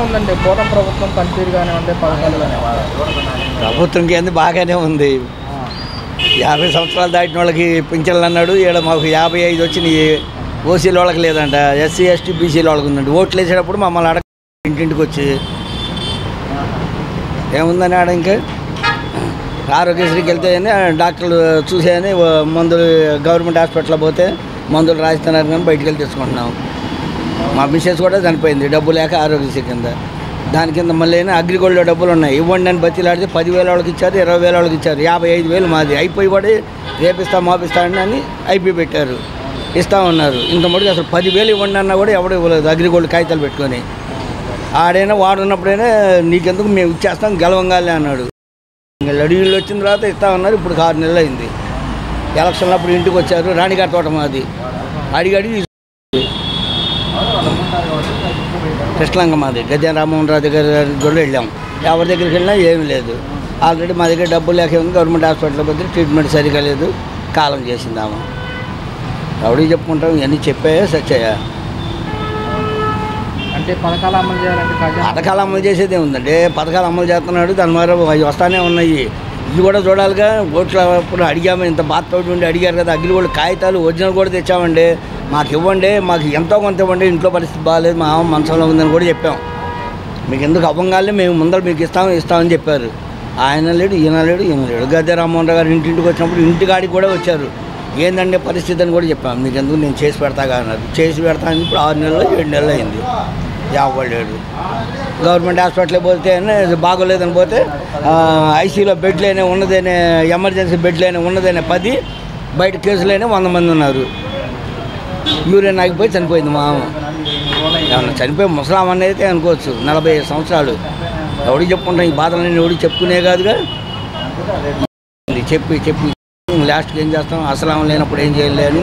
ఉందండి కూటమి ప్రభుత్వం పనితీరు కానివ్వండి, పథకాలు కానివ్వండి? ప్రభుత్వంకి ఏంది బాగానే ఉంది. 50 సంవత్సరాలు దాటిన వాళ్ళకి పింఛన్లు అన్నాడు. ఇక్కడ మాకు 55 వచ్చినాయి. ఓసీల వాళ్ళకి లేదంట, ఎస్సీ ఎస్టీ బీసీల వాళ్ళకి ఉందండి. ఓట్లు వేసేటప్పుడు మమ్మల్ని అడగ ఇంటింటికి వచ్చి ఏముందని ఆడ ఇంకా ఆరోగ్యశ్రీకి వెళ్తే డాక్టర్లు చూసేయని మందులు గవర్నమెంట్ హాస్పిటల్లో పోతే మందులు రాస్తున్నారు కానీ బయటికి వెళ్ళి తెచ్చుకుంటున్నాం. మా మిస్సెస్ కూడా చనిపోయింది డబ్బు లేక ఆరోగ్యశ్రీ కింద. దాని కింద మళ్ళీ అగ్రిగోల్డ్లో డబ్బులు ఉన్నాయి, ఇవ్వండి అని బతిలాడితే 10,000 వాళ్ళకి ఇచ్చారు, 20,000 వాళ్ళకి ఇచ్చారు. 55,000 మాది అయిపోయి కూడా రేపిస్తా మాపిస్తాడని అని ఐపీ పెట్టారు, ఇస్తా ఉన్నారు. ఇంత మటుకు అసలు 10,000 ఇవ్వండి అన్నా కూడా ఎవడు ఇవ్వలేదు అగ్రిగోల్డ్ కాగితాలు పెట్టుకొని. ఆడైనా వాడున్నప్పుడైనా నీకెందుకు మేము ఇచ్చేస్తాం గెలవంగాలే అన్నాడు. ఇంకా అడిగిళ్ళు వచ్చిన తర్వాత ఇస్తా ఉన్నారు. ఇప్పుడు 6 నెలలు అయింది. ఎలక్షన్లో అప్పుడు ఇంటికి వచ్చారు, రాణిగారి తోట మాది. అడిగి కృష్ణంగ మాది గజాన రామ్మోహన్ రావు దగ్గర కూడా వెళ్ళాం. ఎవరి దగ్గరికి వెళ్ళినా ఏమీ లేదు. ఆల్రెడీ మా దగ్గర డబ్బులు లేక ఉంది. గవర్నమెంట్ హాస్పిటల్ పోతే ట్రీట్మెంట్ సరిగా లేదు, కాలం చేసిందాము. ఎవడికి చెప్పుకుంటాం, ఇవన్నీ చెప్పాయా సచ్చాయా? అంటే పథకాలు అమలు చేయాలంటే పథకాలు అమలు చేసేదే ఉందండి. పథకాలు అమలు చేస్తున్నాడు, దాని ద్వారా అవి వస్తానే ఉన్నాయి. ఇది కూడా చూడాలిగా. ఓట్లప్పుడు అడిగాము, ఇంత బాధతోటి ఉండి అడిగారు కదా. అగ్రిగోల్డ్ కాగితాలు ఒరిజినల్ కూడా తెచ్చామండి. మాకు ఇవ్వండి, మాకు ఎంతో కొంత ఇవ్వండి, ఇంట్లో పరిస్థితి బాగాలేదు, మా మంచంలో ఉందని కూడా చెప్పాం. మీకు ఎందుకు అవ్వంగానే మేము ముందర మీకు ఇస్తామని చెప్పారు. ఆయన లేడు, ఈయన లేడు. గద్దె రామ్మోహన్ రావు గారు ఇంటింటికి వచ్చినప్పుడు ఇంటికాడికి కూడా వచ్చారు. ఏందంటే పరిస్థితి అని కూడా చెప్పాం. మీకు ఎందుకు నేను చేసి పెడతాగా అన్నారు. చేసి పెడతాను. ఇప్పుడు 6 నెలలు 7 నెలలు అయింది. ఎవలేడు. గవర్నమెంట్ హాస్పిటల్కి పోతే బాగోలేదని పోతే ఐసీయూలో బెడ్లైనా ఉన్నదేనే, ఎమర్జెన్సీ బెడ్లైనా ఉన్నదేనే 10, బయట కేసులైనా 100 మంది ఉన్నారు. యూరిన్ ఆగిపోయి చనిపోయింది మా అమ్మ. ఏమన్నా చనిపోయి ముసలామని అయితే అనుకోవచ్చు. 45 సంవత్సరాలు. ఎవడికి చెప్పుకుంటాం ఈ బాధలన్నీ? ఎవడికి చెప్పుకునే కాదుగా. చెప్పి లాస్ట్కి ఏం చేస్తాం? అసలు లేనప్పుడు ఏం చేయలేని